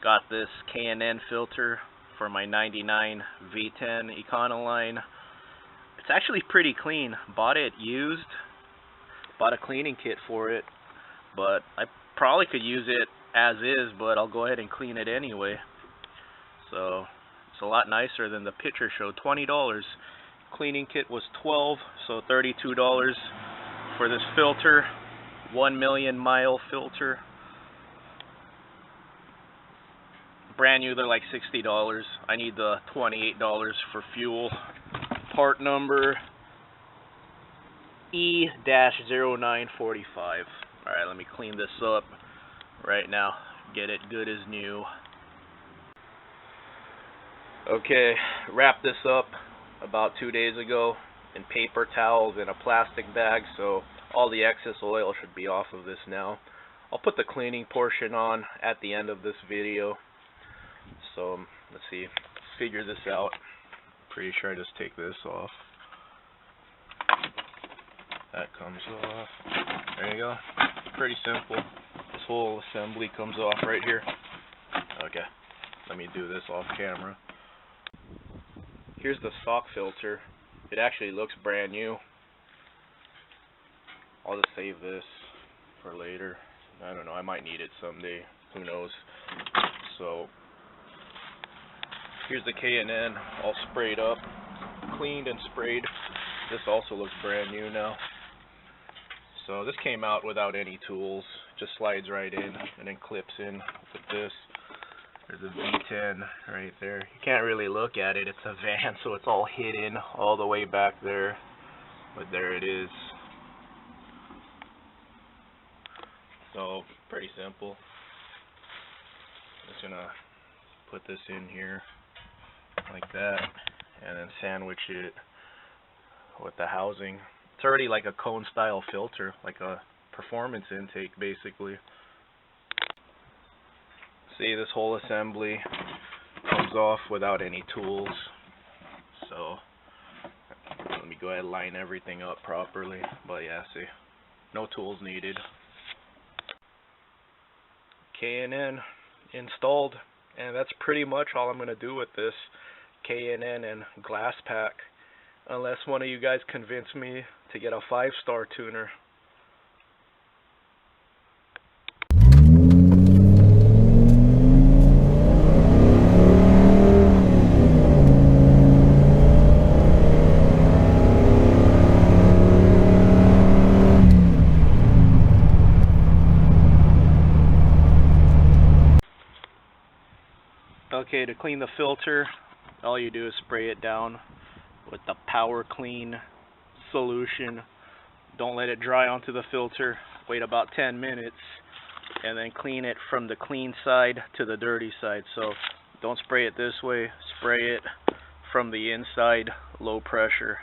Got this K&N filter for my 99 V10 Econoline. It's actually pretty clean. Bought it used. Bought a cleaning kit for it, but I probably could use it as is, but I'll go ahead and clean it anyway. So it's a lot nicer than the picture showed. $20. Cleaning kit was $12, so $32 for this filter. 1 million mile filter. Brand new, they're like $60. I need the $28 for fuel. Part number E-0945. Alright, let me clean this up right now. Get it good as new. Okay, wrap this up about 2 days ago in paper towels in a plastic bag, so all the excess oil should be off of this now. I'll put the cleaning portion on at the end of this video. So let's see, let's figure this out. Pretty sure I just take this off. That comes off. There you go. Pretty simple. This whole assembly comes off right here. Okay, let me do this off camera. Here's the stock filter. It actually looks brand new. I'll just save this for later. I don't know, I might need it someday. Who knows? So here's the K&N all sprayed up, cleaned and sprayed. This also looks brand new now. So this came out without any tools, just slides right in and then clips in with this. There's a V10 right there. You can't really look at it, it's a van, so it's all hidden all the way back there, but there it is. So pretty simple. Just gonna put this in here like that and then sandwich it with the housing. It's already like a cone style filter, like a performance intake basically. See, this whole assembly comes off without any tools. So let me go ahead and line everything up properly. But yeah, see, no tools needed. K&N installed, and that's pretty much all I'm going to do with this K&N and glass pack, unless one of you guys convince me to get a 5-star tuner. Okay, to clean the filter, all you do is spray it down with the Power Clean solution. Don't let it dry onto the filter. Wait about 10 minutes and then clean it from the clean side to the dirty side. So don't spray it this way, spray it from the inside, low pressure.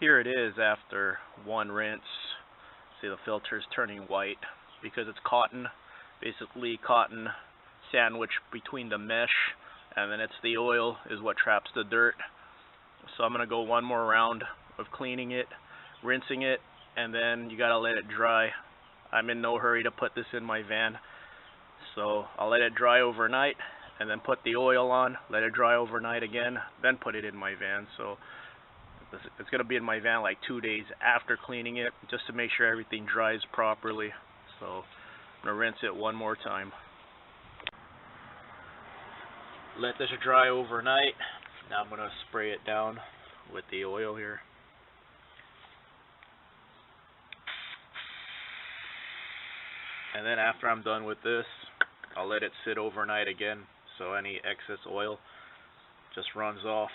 Here it is after one rinse. See, the filter is turning white because it's cotton, basically cotton sandwiched between the mesh, and then it's the oil is what traps the dirt. So I'm going to go one more round of cleaning it, rinsing it, and then you got to let it dry. I'm in no hurry to put this in my van, so I'll let it dry overnight and then put the oil on, let it dry overnight again, then put it in my van. So it's going to be in my van like 2 days after cleaning it, just to make sure everything dries properly. So I'm going to rinse it one more time. Let this dry overnight. Now I'm going to spray it down with the oil here. And then after I'm done with this, I'll let it sit overnight again, so any excess oil just runs off